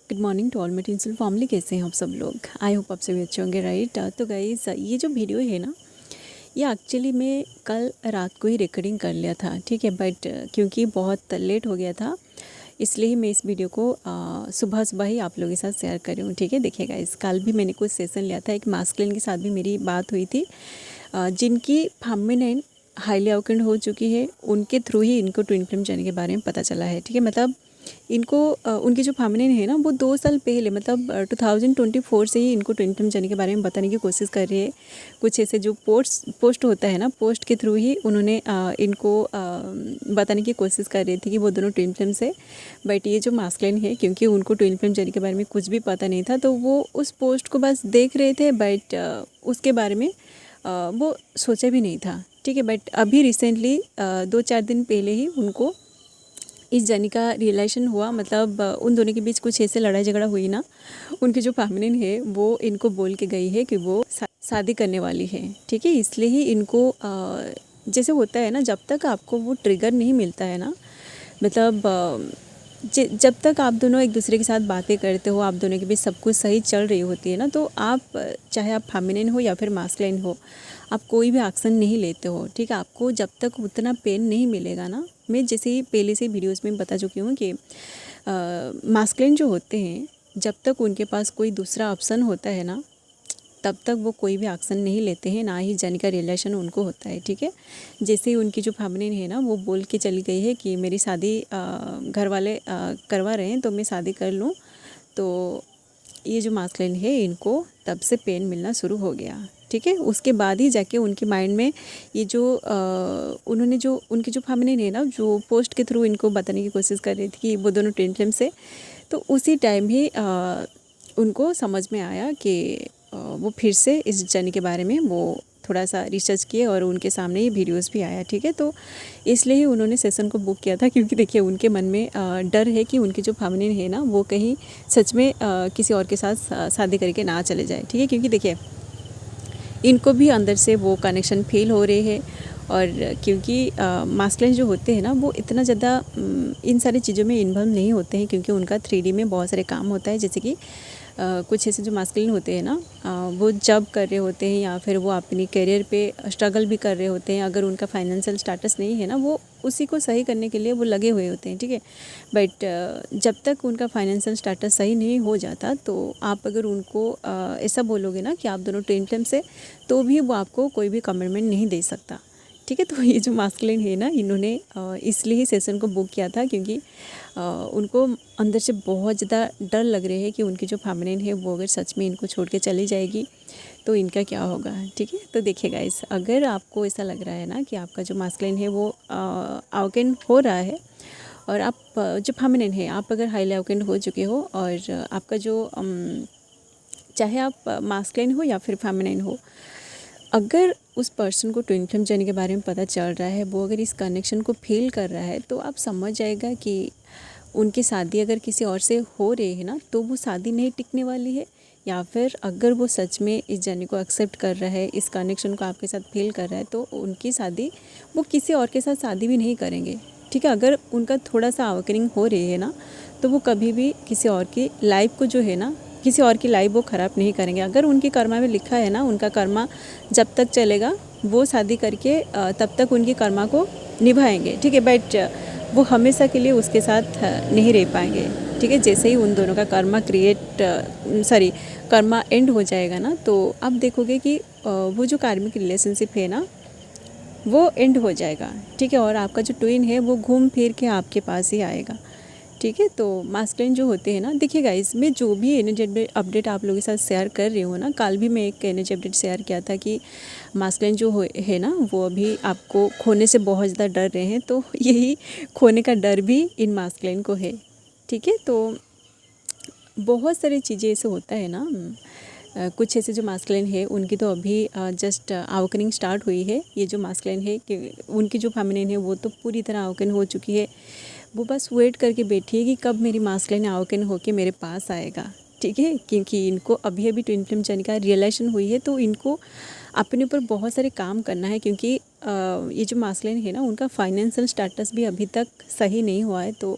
Good morning to all my tinsel family. कैसे हैं आप सब लोग? आई होप आप सभी अच्छे होंगे, राइट। तो गाइस, ये जो वीडियो है ना, ये एक्चुअली मैं कल रात को ही रिकॉर्डिंग कर लिया था, ठीक है। बट क्योंकि बहुत लेट हो गया था, इसलिए ही मैं इस वीडियो को सुबह सुबह ही आप लोगों के साथ शेयर कर रही हूँ, ठीक है। देखिए गाइस, कल भी मैंने कुछ सेशन लिया था, एक मास्कुलिन के साथ भी मेरी बात हुई थी, जिनकी फेमिनिन हाईली अवेकेंड हो चुकी है, उनके थ्रू ही इनको ट्विन फ्लेम जर्नी के बारे में पता चला है, ठीक है। मतलब इनको उनकी जो फेमिनिन है ना, वो 2 साल पहले मतलब 2024 से ही इनको ट्विन फ्लेम जर्नी के बारे में बताने की कोशिश कर रही है। कुछ ऐसे जो पोस्ट होता है ना, पोस्ट के थ्रू ही उन्होंने इनको बताने की कोशिश कर रही थी कि वो दोनों ट्विन फ्लेम से। बट ये जो मास्कुलिन है, क्योंकि उनको ट्विन फ्लेम जर्नी के बारे में कुछ भी पता नहीं था, तो वो उस पोस्ट को बस देख रहे थे, बट उसके बारे में वो सोचा भी नहीं था, ठीक है। बट अभी रिसेंटली 2-4 दिन पहले ही उनको इस जर्नी का रियलाइजेशन हुआ। मतलब उन दोनों के बीच कुछ ऐसे लड़ाई झगड़ा हुई ना, उनकी जो फेमिनिन है वो इनको बोल के गई है कि वो शादी करने वाली है, ठीक है। इसलिए ही इनको जैसे होता है ना, जब तक आपको वो ट्रिगर नहीं मिलता है ना, मतलब जब तक आप दोनों एक दूसरे के साथ बातें करते हो, आप दोनों के बीच सब कुछ सही चल रही होती है ना, तो आप चाहे आप फेमिनिन हो या फिर मास्कुलिन हो, आप कोई भी एक्शन नहीं लेते हो, ठीक है। आपको जब तक उतना पेन नहीं मिलेगा ना, मैं जैसे ही पहले से वीडियोस में बता चुकी हूँ कि मास्कुलिन जो होते हैं, जब तक उनके पास कोई दूसरा ऑप्शन होता है ना, तब तक वो कोई भी एक्शन नहीं लेते हैं, ना ही जाने का रिलेशन उनको होता है, ठीक है। जैसे ही उनकी जो फेमिनिन है ना, वो बोल के चली गई है कि मेरी शादी घर वाले करवा रहे हैं, तो मैं शादी कर लूँ, तो ये जो मास्कुलिन है, इनको तब से पेन मिलना शुरू हो गया, ठीक है। उसके बाद ही जाके उनके माइंड में ये जो उन्होंने जो उनकी जो फेमिनिन है ना, जो पोस्ट के थ्रू इनको बताने की कोशिश कर रही थी कि वो दोनों ट्विन फ्लेम से, तो उसी टाइम ही उनको समझ में आया कि वो फिर से इस जर्नी के बारे में वो थोड़ा सा रिसर्च किए और उनके सामने ये वीडियोस भी आया, ठीक है। तो इसलिए ही उन्होंने सेशन को बुक किया था, क्योंकि देखिए उनके मन में डर है कि उनकी जो फेमिनिन है ना, वो कहीं सच में किसी और के साथ शादी करके ना चले जाए, ठीक है। क्योंकि देखिए इनको भी अंदर से वो कनेक्शन फील हो रहे हैं, और क्योंकि मास्कुलिन जो होते हैं ना, वो इतना ज़्यादा इन सारी चीज़ों में इन्वॉल्व नहीं होते हैं, क्योंकि उनका 3D में बहुत सारे काम होता है। जैसे कि कुछ ऐसे जो मास्कुलिन होते हैं ना, वो जॉब कर रहे होते हैं या फिर वो अपनी करियर पे स्ट्रगल भी कर रहे होते हैं। अगर उनका फाइनेंशियल स्टेटस नहीं है ना, वो उसी को सही करने के लिए वो लगे हुए होते हैं, ठीक है। बट जब तक उनका फाइनेंशियल स्टेटस सही नहीं हो जाता, तो आप अगर उनको ऐसा बोलोगे ना कि आप दोनों ट्विन फ्लेम से, तो भी वो आपको कोई भी कमिटमेंट नहीं दे सकता, ठीक है। तो ये जो मास्कुलिन है ना, इन्होंने इसलिए ही सेशन को बुक किया था, क्योंकि उनको अंदर से बहुत ज़्यादा डर लग रहे है कि उनकी जो फेमिनिन है वो अगर सच में इनको छोड़ के चली जाएगी तो इनका क्या होगा, ठीक है। तो देखिए गाइस, अगर आपको ऐसा लग रहा है ना कि आपका जो मास्कुलिन है वो अवेकेंड हो रहा है, और आप जो फेमिनिन है, आप अगर हाईली अवेकेंड हो चुके हो, और आपका जो चाहे आप मास्कुलिन हो या फिर फेमिनिन हो, अगर उस पर्सन को ट्विन फ्लेम जर्नी के बारे में पता चल रहा है, वो अगर इस कनेक्शन को फील कर रहा है, तो आप समझ जाएगा कि उनकी शादी अगर किसी और से हो रही है ना, तो वो शादी नहीं टिकने वाली है। या फिर अगर वो सच में इस जर्नी को एक्सेप्ट कर रहा है, इस कनेक्शन को आपके साथ फील कर रहा है, तो उनकी शादी वो किसी और के साथ शादी भी नहीं करेंगे, ठीक है। अगर उनका थोड़ा सा अवेकनिंग हो रही है ना, तो वो कभी भी किसी और की लाइफ को जो है ना, किसी और की लाइफ वो ख़राब नहीं करेंगे। अगर उनकी कर्मा में लिखा है ना, उनका कर्मा जब तक चलेगा, वो शादी करके तब तक उनकी कर्मा को निभाएंगे, ठीक है। बट वो हमेशा के लिए उसके साथ नहीं रह पाएंगे, ठीक है। जैसे ही उन दोनों का कर्मा एंड हो जाएगा ना, तो आप देखोगे कि वो जो कार्मिक रिलेशनशिप है ना, वो एंड हो जाएगा, ठीक है। और आपका जो ट्विन है वो घूम फिर के आपके पास ही आएगा, ठीक है। तो मास्कुलिन जो होते हैं ना, देखिए गाइस, मैं जो भी एनर्जी अपडेट आप लोगों के साथ शेयर कर रही हूँ ना, कल भी मैं एक एनर्जी अपडेट शेयर किया था कि मास्कुलिन जो है ना, वो अभी आपको खोने से बहुत ज़्यादा डर रहे हैं, तो यही खोने का डर भी इन मास्कुलिन को है, ठीक है। तो बहुत सारी चीज़ें ऐसे होता है ना, कुछ ऐसे जो मास्कुलिन है, उनकी तो अभी जस्ट अवेकनिंग स्टार्ट हुई है। ये जो मास्कुलिन है कि उनकी जो फेमिनिन है, वो तो पूरी तरह अवेकन हो चुकी है। वो बस वेट करके बैठी है कि कब मेरी मास्कुलिन अवेकन होके मेरे पास आएगा, ठीक है। क्योंकि इनको अभी अभी ट्विन फ्लेम जर्नी का रियलाइजेशन हुई है, तो इनको अपने ऊपर बहुत सारे काम करना है, क्योंकि ये जो मास्कुलिन है ना, उनका फाइनेंशियल स्टेटस भी अभी तक सही नहीं हुआ है, तो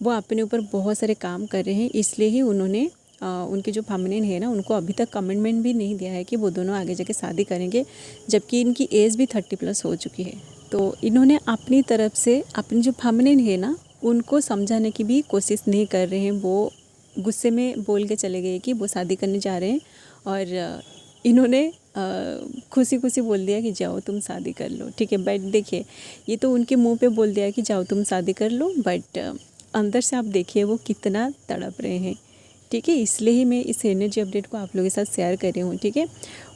वो अपने ऊपर बहुत सारे काम कर रहे हैं। इसलिए ही उन्होंने उनके जो फेमिनिन है ना, उनको अभी तक कमिटमेंट भी नहीं दिया है कि वो दोनों आगे जाके शादी करेंगे, जबकि इनकी एज भी 30+ हो चुकी है। तो इन्होंने अपनी तरफ से अपनी जो फेमिनिन है ना, उनको समझाने की भी कोशिश नहीं कर रहे हैं। वो गुस्से में बोल के चले गए कि वो शादी करने जा रहे हैं, और इन्होंने खुशी खुशी बोल दिया कि जाओ तुम शादी कर लो, ठीक है। बट देखिए, ये तो उनके मुंह पे बोल दिया कि जाओ तुम शादी कर लो, बट अंदर से आप देखिए वो कितना तड़प रहे हैं, ठीक है। इसलिए ही मैं इस एनर्जी अपडेट को आप लोगों के साथ शेयर कर रही हूँ, ठीक है।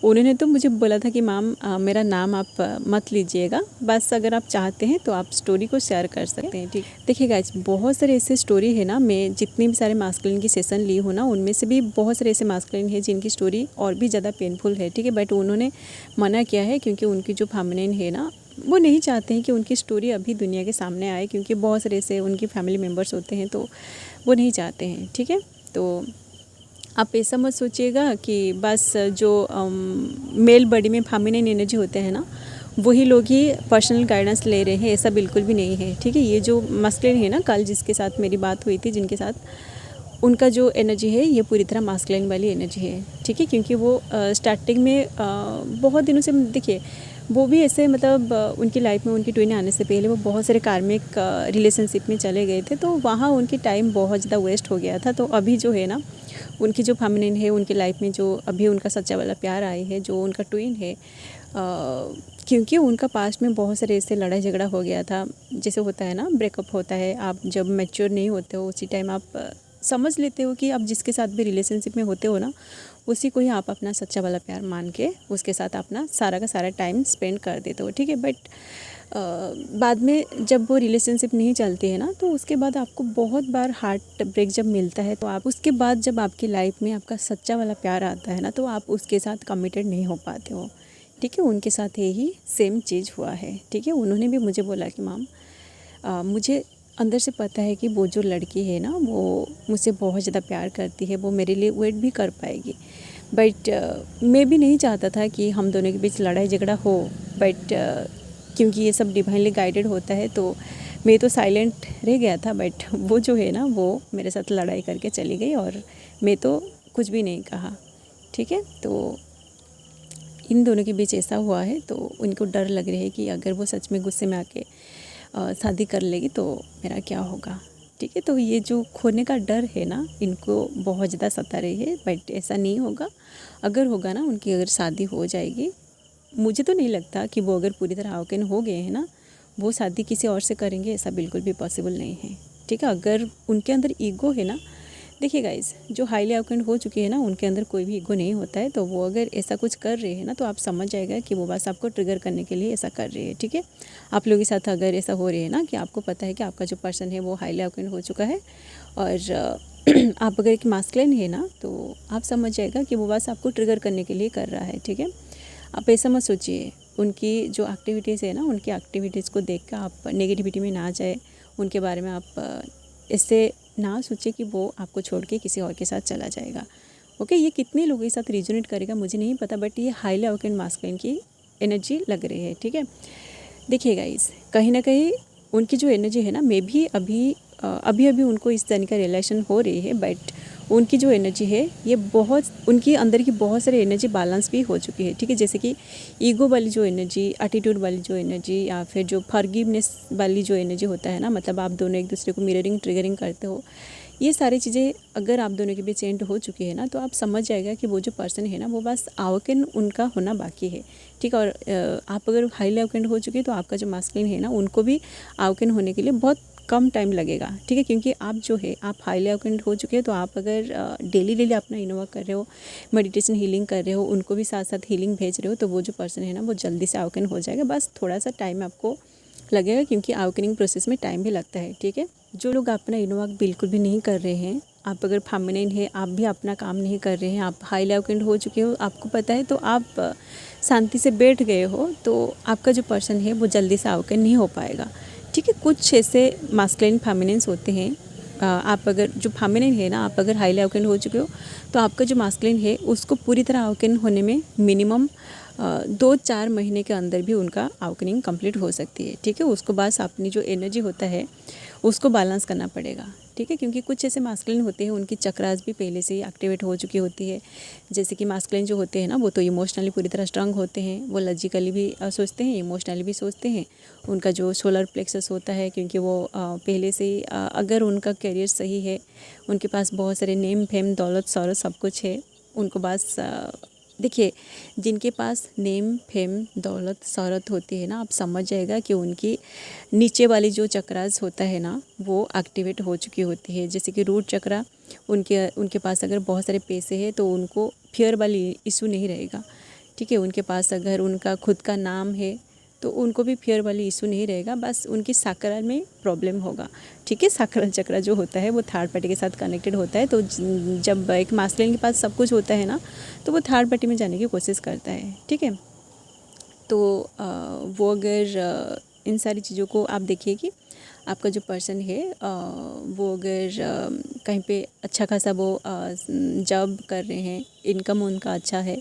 उन्होंने तो मुझे बोला था कि मैम मेरा नाम आप मत लीजिएगा, बस अगर आप चाहते हैं तो आप स्टोरी को शेयर कर सकते हैं, ठीक। देखिए गाइस, बहुत सारे ऐसे स्टोरी है ना, मैं जितने भी सारे मास्कुलिन की सेशन ली हूँ ना, उनमें से भी बहुत सारे ऐसे मास्कुलिन है जिनकी स्टोरी और भी ज़्यादा पेनफुल है, ठीक है। बट उन्होंने मना किया है क्योंकि उनकी जो फेमिनिन है ना, वो नहीं चाहते हैं कि उनकी स्टोरी अभी दुनिया के सामने आए, क्योंकि बहुत सारे ऐसे उनकी फैमिली मेम्बर्स होते हैं, तो वो नहीं चाहते हैं, ठीक है। तो आप ऐसा मत सोचिएगा कि बस जो मेल बॉडी में फेमिनिन एनर्जी होते हैं ना, वही लोग ही पर्सनल गाइडेंस ले रहे हैं, ऐसा बिल्कुल भी नहीं है, ठीक है। ये जो मास्कुलिन है ना, कल जिसके साथ मेरी बात हुई थी, जिनके साथ, उनका जो एनर्जी है ये पूरी तरह मास्कुलिन वाली एनर्जी है, ठीक है। क्योंकि वो स्टार्टिंग में बहुत दिनों से, देखिए, वो भी ऐसे मतलब उनकी लाइफ में उनकी ट्विन आने से पहले वो बहुत सारे कार्मिक रिलेशनशिप में चले गए थे, तो वहाँ उनकी टाइम बहुत ज़्यादा वेस्ट हो गया था। तो अभी जो है ना, उनकी जो फेमिनिन है, उनकी लाइफ में जो अभी उनका सच्चा वाला प्यार आई है, जो उनका ट्विन है, क्योंकि उनका पास्ट में बहुत सारे ऐसे लड़ाई झगड़ा हो गया था। जैसे होता है ना, ब्रेकअप होता है, आप जब मैच्योर नहीं होते हो उसी टाइम आप समझ लेते हो कि आप जिसके साथ भी रिलेशनशिप में होते हो ना, उसी को ही आप अपना सच्चा वाला प्यार मान के उसके साथ अपना सारा का सारा टाइम स्पेंड कर देते हो, ठीक है। बट बाद में जब वो रिलेशनशिप नहीं चलती है ना, तो उसके बाद आपको बहुत बार हार्ट ब्रेक जब मिलता है, तो आप उसके बाद जब आपकी लाइफ में आपका सच्चा वाला प्यार आता है ना, तो आप उसके साथ कमिटेड नहीं हो पाते हो, ठीक है। उनके साथ यही सेम चीज़ हुआ है, ठीक है। उन्होंने भी मुझे बोला कि मैम मुझे अंदर से पता है कि वो जो लड़की है ना, वो मुझसे बहुत ज़्यादा प्यार करती है, वो मेरे लिए वेट भी कर पाएगी। बट मैं भी नहीं चाहता था कि हम दोनों के बीच लड़ाई झगड़ा हो, बट क्योंकि ये सब डिवाइनली गाइडेड होता है, तो मैं तो साइलेंट रह गया था। बट वो जो है ना, वो मेरे साथ लड़ाई करके चली गई और मैं तो कुछ भी नहीं कहा, ठीक है। तो इन दोनों के बीच ऐसा हुआ है, तो उनको डर लग रहा है कि अगर वो सच में गुस्से में आके शादी कर लेगी तो मेरा क्या होगा, ठीक है। तो ये जो खोने का डर है ना, इनको बहुत ज़्यादा सता रही है। बट ऐसा नहीं होगा, अगर होगा ना, उनकी अगर शादी हो जाएगी, मुझे तो नहीं लगता कि वो अगर पूरी तरह अवेकन हो गए हैं ना, वो शादी किसी और से करेंगे, ऐसा बिल्कुल भी पॉसिबल नहीं है, ठीक है। अगर उनके अंदर ईगो है ना, देखिए गाइस, जो हाईली अवेकन हो चुके हैं ना, उनके अंदर कोई भी ईगो नहीं होता है। तो वो अगर ऐसा कुछ कर रहे हैं ना, तो आप समझ जाएगा कि वो बस आपको ट्रिगर करने के लिए ऐसा कर रही है, ठीक है। आप लोगों के साथ अगर ऐसा हो रही है ना, कि आपको पता है कि आपका जो पर्सन है वो हाईली अवेकन हो चुका है, और आप अगर एक मास्कुलिन है ना, तो आप समझ जाएगा कि वो बस आपको ट्रिगर करने के लिए कर रहा है, ठीक है। आप ऐसा मत सोचिए, उनकी जो एक्टिविटीज़ है ना, उनकी एक्टिविटीज़ को देख कर आप नेगेटिविटी में ना जाए, उनके बारे में आप इससे ना सोचे कि वो आपको छोड़ के किसी और के साथ चला जाएगा, ओके। ये कितने लोगों के साथ रिजोनेट करेगा मुझे नहीं पता, बट ये हाईली अवेकन मास्कुलिन की एनर्जी लग रही है, ठीक है। देखिए गाइस, कहीं ना कहीं उनकी जो एनर्जी है ना, मैं भी अभी उनको इस तरह का रिलेशन हो रही है, बट उनकी जो एनर्जी है, ये बहुत, उनकी अंदर की बहुत सारी एनर्जी बैलेंस भी हो चुकी है, ठीक है। जैसे कि ईगो वाली जो एनर्जी, एटीट्यूड वाली जो एनर्जी, या फिर जो फॉरगिवनेस वाली जो एनर्जी होता है ना, मतलब आप दोनों एक दूसरे को मिररिंग ट्रिगरिंग करते हो, ये सारी चीज़ें अगर आप दोनों के बीच एंड हो चुकी है ना, तो आप समझ जाएगा कि वो जो पर्सन है ना, वो बस अवेकन उनका होना बाकी है, ठीक है। और आप अगर हाईली अवेकन हो चुके हैं, तो आपका जो मास्कुलिन है ना, उनको भी अवेकन होने के लिए बहुत कम टाइम लगेगा, ठीक है। क्योंकि आप जो है, आप हाईली अवेकन हो चुके हैं, तो आप अगर डेली अपना इनोवा कर रहे हो, मेडिटेशन हीलिंग कर रहे हो, उनको भी साथ साथ हीलिंग भेज रहे हो, तो वो जो पर्सन है ना, वो जल्दी से अवेकन हो जाएगा। बस थोड़ा सा टाइम आपको लगेगा, क्योंकि अवेकनिंग प्रोसेस में टाइम भी लगता है, ठीक है। जो लोग अपना इनोवा बिल्कुल भी नहीं कर रहे हैं, आप अगर फेमिनिन है, आप भी अपना काम नहीं कर रहे हैं, आप हाईली अवेकन हो चुके हो, आपको पता है, तो आप शांति से बैठ गए हो, तो आपका जो पर्सन है वो जल्दी से अवेकन नहीं हो पाएगा, ठीक है। कुछ ऐसे मास्कुलिन फेमिनिन्स होते हैं, आप अगर जो फेमिनिन है ना, आप अगर हाईली अवेकन हो चुके हो, तो आपका जो मास्कुलिन है उसको पूरी तरह अवेकन होने में मिनिमम 2-4 महीने के अंदर भी उनका अवेकनिंग कंप्लीट हो सकती है, ठीक है। उसको बस अपनी जो एनर्जी होता है उसको बैलेंस करना पड़ेगा, ठीक है। क्योंकि कुछ ऐसे मास्कुलिन होते हैं उनकी चक्रास भी पहले से ही एक्टिवेट हो चुकी होती है। जैसे कि मास्कुलिन जो होते हैं ना वो तो इमोशनली पूरी तरह स्ट्रांग होते हैं, वो लॉजिकली भी सोचते हैं, इमोशनली भी सोचते हैं। उनका जो सोलर प्लेक्सस होता है, क्योंकि वो पहले से ही अगर उनका करियर सही है, उनके पास बहुत सारे नेम फेम दौलत शौहरत सब कुछ है, उनको बस देखिए जिनके पास नेम फेम दौलत शौहरत होती है ना, आप समझ जाएगा कि उनकी नीचे वाली जो चक्रास होता है ना वो एक्टिवेट हो चुकी होती है। जैसे कि रूट चक्रा, उनके पास अगर बहुत सारे पैसे हैं तो उनको फियर वाली इशू नहीं रहेगा, ठीक है। उनके पास अगर उनका खुद का नाम है तो उनको भी फियर वाली इशू नहीं रहेगा, बस उनकी साकराल में प्रॉब्लम होगा, ठीक है। साकराल चक्र जो होता है वो थर्ड पार्टी के साथ कनेक्टेड होता है। तो जब एक मास्कुलिन के पास सब कुछ होता है ना तो वो थर्ड पार्टी में जाने की कोशिश करता है, ठीक है। तो वो अगर इन सारी चीज़ों को आप देखिए कि आपका जो पर्सन है वो अगर कहीं पे अच्छा खासा वो जॉब कर रहे हैं, इनकम उनका अच्छा है,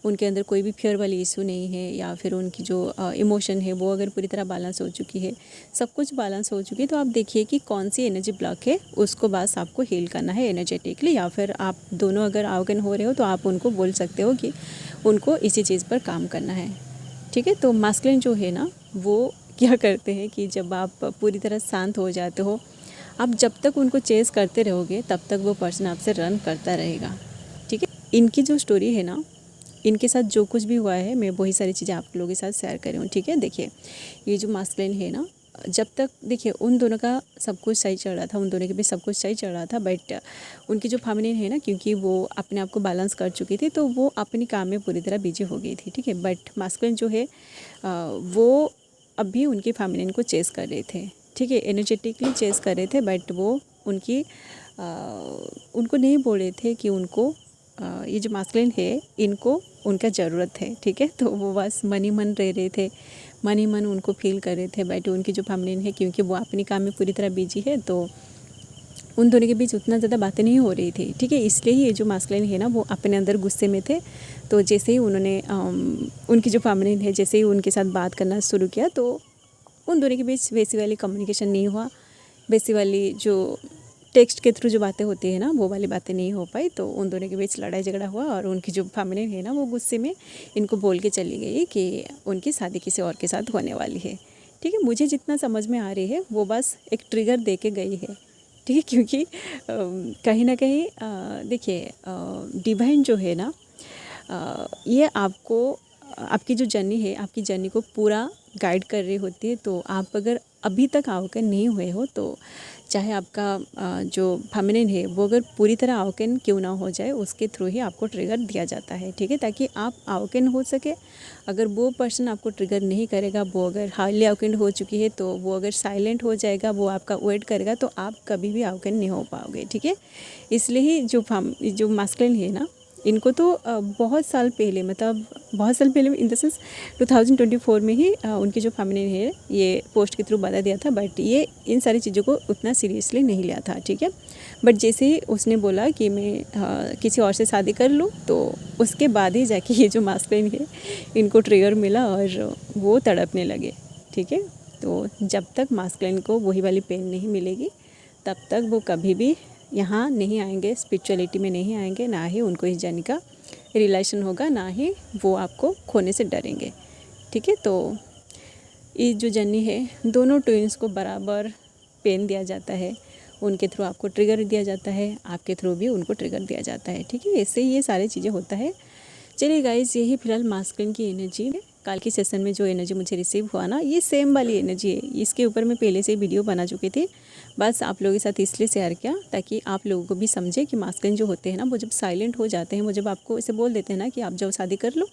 उनके अंदर कोई भी फियर वाली इशू नहीं है, या फिर उनकी जो इमोशन है वो अगर पूरी तरह बैलेंस हो चुकी है, सब कुछ बैलेंस हो चुकी है, तो आप देखिए कि कौन सी एनर्जी ब्लॉक है, उसको बस आपको हील करना है एनर्जेटिकली। या फिर आप दोनों अगर अवेकन हो रहे हो तो आप उनको बोल सकते हो कि उनको इसी चीज़ पर काम करना है, ठीक है। तो मास्कुलिन जो है ना वो क्या करते हैं कि जब आप पूरी तरह शांत हो जाते हो, आप जब तक उनको चेस करते रहोगे तब तक वो पर्सन आपसे रन करता रहेगा, ठीक है। इनकी जो स्टोरी है ना, इनके साथ जो कुछ भी हुआ है मैं वही सारी चीज़ें आप लोगों के साथ शेयर कर रही हूँ, ठीक है। देखिए ये जो मास्कुलिन है ना, जब तक देखिए उन दोनों का सब कुछ सही चल रहा था, उन दोनों के भी सब कुछ सही चल रहा था, बट उनकी जो फेमिनिन है ना, क्योंकि वो अपने आप को बैलेंस कर चुकी थी तो वो अपनी काम में पूरी तरह बिजी हो गई थी, ठीक है। बट मास्कुलिन जो है वो अभी उनकी फेमिनिन को चेस कर रहे थे, ठीक है, एनर्जेटिकली चेस कर रहे थे। बट वो उनकी उनको नहीं बोल रहे थे कि उनको ये जो मास्कुलिन है इनको उनका ज़रूरत है, ठीक है। तो वो बस मन ही मन रह रहे थे, मन ही मन उनको फील कर रहे थे। बट उनकी जो फेमिनिन है, क्योंकि वो अपनी काम में पूरी तरह बिजी है, तो उन दोनों के बीच उतना ज़्यादा बातें नहीं हो रही थी, ठीक है। इसलिए ही ये जो मास्कुलिन है ना वो अपने अंदर गुस्से में थे। तो जैसे ही उन्होंने उनकी जो फेमिनिन है जैसे ही उनके साथ बात करना शुरू किया तो उन दोनों के बीच वैसी वाली कम्युनिकेशन नहीं हुआ, वैसी वाली जो टेक्स्ट के थ्रू जो बातें होती है ना वो वाली बातें नहीं हो पाई। तो उन दोनों के बीच लड़ाई झगड़ा हुआ और उनकी जो फेमिनिन है ना वो गुस्से में इनको बोल के चली गई कि उनकी शादी किसी और के साथ होने वाली है, ठीक है। मुझे जितना समझ में आ रही है वो बस एक ट्रिगर दे के गई है, ठीक है। क्योंकि कहीं ना कहीं देखिए डिवाइन जो है ना ये आपको आपकी जो जर्नी है, आपकी जर्नी को पूरा गाइड कर रही होती है। तो आप अगर अभी तक अवेकन नहीं हुए हो तो चाहे आपका जो फेमिनिन है वो अगर पूरी तरह अवेकन क्यों ना हो जाए, उसके थ्रू ही आपको ट्रिगर दिया जाता है, ठीक है, ताकि आप अवेकन हो सके। अगर वो पर्सन आपको ट्रिगर नहीं करेगा, वो अगर हाईली अवेकन हो चुकी है तो वो अगर साइलेंट हो जाएगा, वो आपका वेट करेगा, तो आप कभी भी अवेकन नहीं हो पाओगे, ठीक है। इसलिए ही जो मास्कुलिन है ना इनको तो बहुत साल पहले, मतलब बहुत साल पहले इन द सेंस 2024 में ही उनकी जो फेमिनिन है ये पोस्ट के थ्रू बता दिया था। बट ये इन सारी चीज़ों को उतना सीरियसली नहीं लिया था, ठीक है। बट जैसे ही उसने बोला कि मैं किसी और से शादी कर लूँ, तो उसके बाद ही जाके ये जो मास्कुलिन है इनको ट्रिगर मिला और वो तड़पने लगे, ठीक है। तो जब तक मास्कुलिन को वही वाली पेन नहीं मिलेगी तब तक वो कभी भी यहाँ नहीं आएंगे, स्पिरिचुअलिटी में नहीं आएंगे, ना ही उनको इस जर्नी का रिलेशन होगा, ना ही वो आपको खोने से डरेंगे, ठीक है। तो ये जो जर्नी है दोनों ट्विंस को बराबर पेन दिया जाता है, उनके थ्रू आपको ट्रिगर दिया जाता है, आपके थ्रू भी उनको ट्रिगर दिया जाता है, ठीक है। इससे ये सारी चीज़ें होता है। चलिए गाइस, यही फिलहाल मास्कुलिन की एनर्जी है। कल की सेशन में जो एनर्जी मुझे रिसीव हुआ ना, ये सेम वाली एनर्जी है। इसके ऊपर मैं पहले से वीडियो बना चुकी थी, बस आप लोगों के साथ इसलिए शेयर किया ताकि आप लोगों को भी समझे कि मास्कुलिन जो होते हैं ना वो जब साइलेंट हो जाते हैं, वो जब आपको ऐसे बोल देते हैं ना कि आप जाओ शादी कर लो,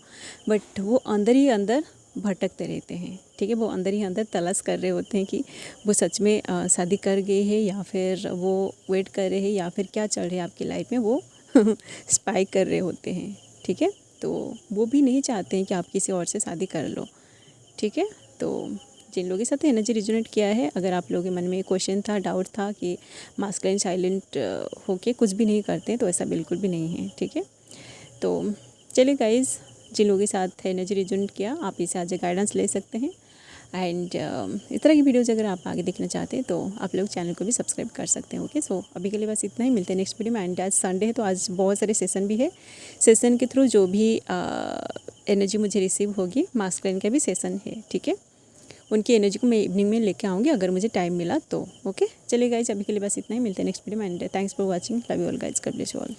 बट वो अंदर ही अंदर भटकते रहते हैं, ठीक है। वो अंदर ही अंदर तलाश कर रहे होते हैं कि वो सच में शादी कर गए हैं या फिर वो वेट कर रहे हैं या फिर क्या चल रहा है आपकी लाइफ में, वो स्पाई कर रहे होते हैं, ठीक है। तो वो भी नहीं चाहते हैं कि आप किसी और से शादी कर लो, ठीक है। तो जिन लोगों के साथ एनर्जी रिजोनेट किया है, अगर आप लोगों के मन में क्वेश्चन था, डाउट था कि मास्कुलिन साइलेंट होके कुछ भी नहीं करते, तो ऐसा बिल्कुल भी नहीं है, ठीक है। तो चलिए गाइज़, जिन लोगों के साथ एनर्जी रेजोनेट किया आप इसे आज गाइडेंस ले सकते हैं। एंड इस तरह की वीडियोज़ अगर आप आगे देखना चाहते हैं तो आप लोग चैनल को भी सब्सक्राइब कर सकते हैं। ओके, सो अभी के लिए बस इतना ही, मिलते हैं नेक्स्ट वीडियो में। एंड आज संडे है तो आज बहुत सारे सेशन भी है, सेशन के थ्रू जो भी एनर्जी मुझे रिसीव होगी, मास्कुलिन का भी सेशन है, ठीक है। उनकी एनर्जी को मैं इवनिंग में लेके आऊँगी अगर मुझे टाइम मिला तो। ओके, चलिए गाइज अभी के लिए बस इतना ही, मिलते हैं नेक्स्ट वीडियो में। And thanks for watching, love you all guys, God bless you all.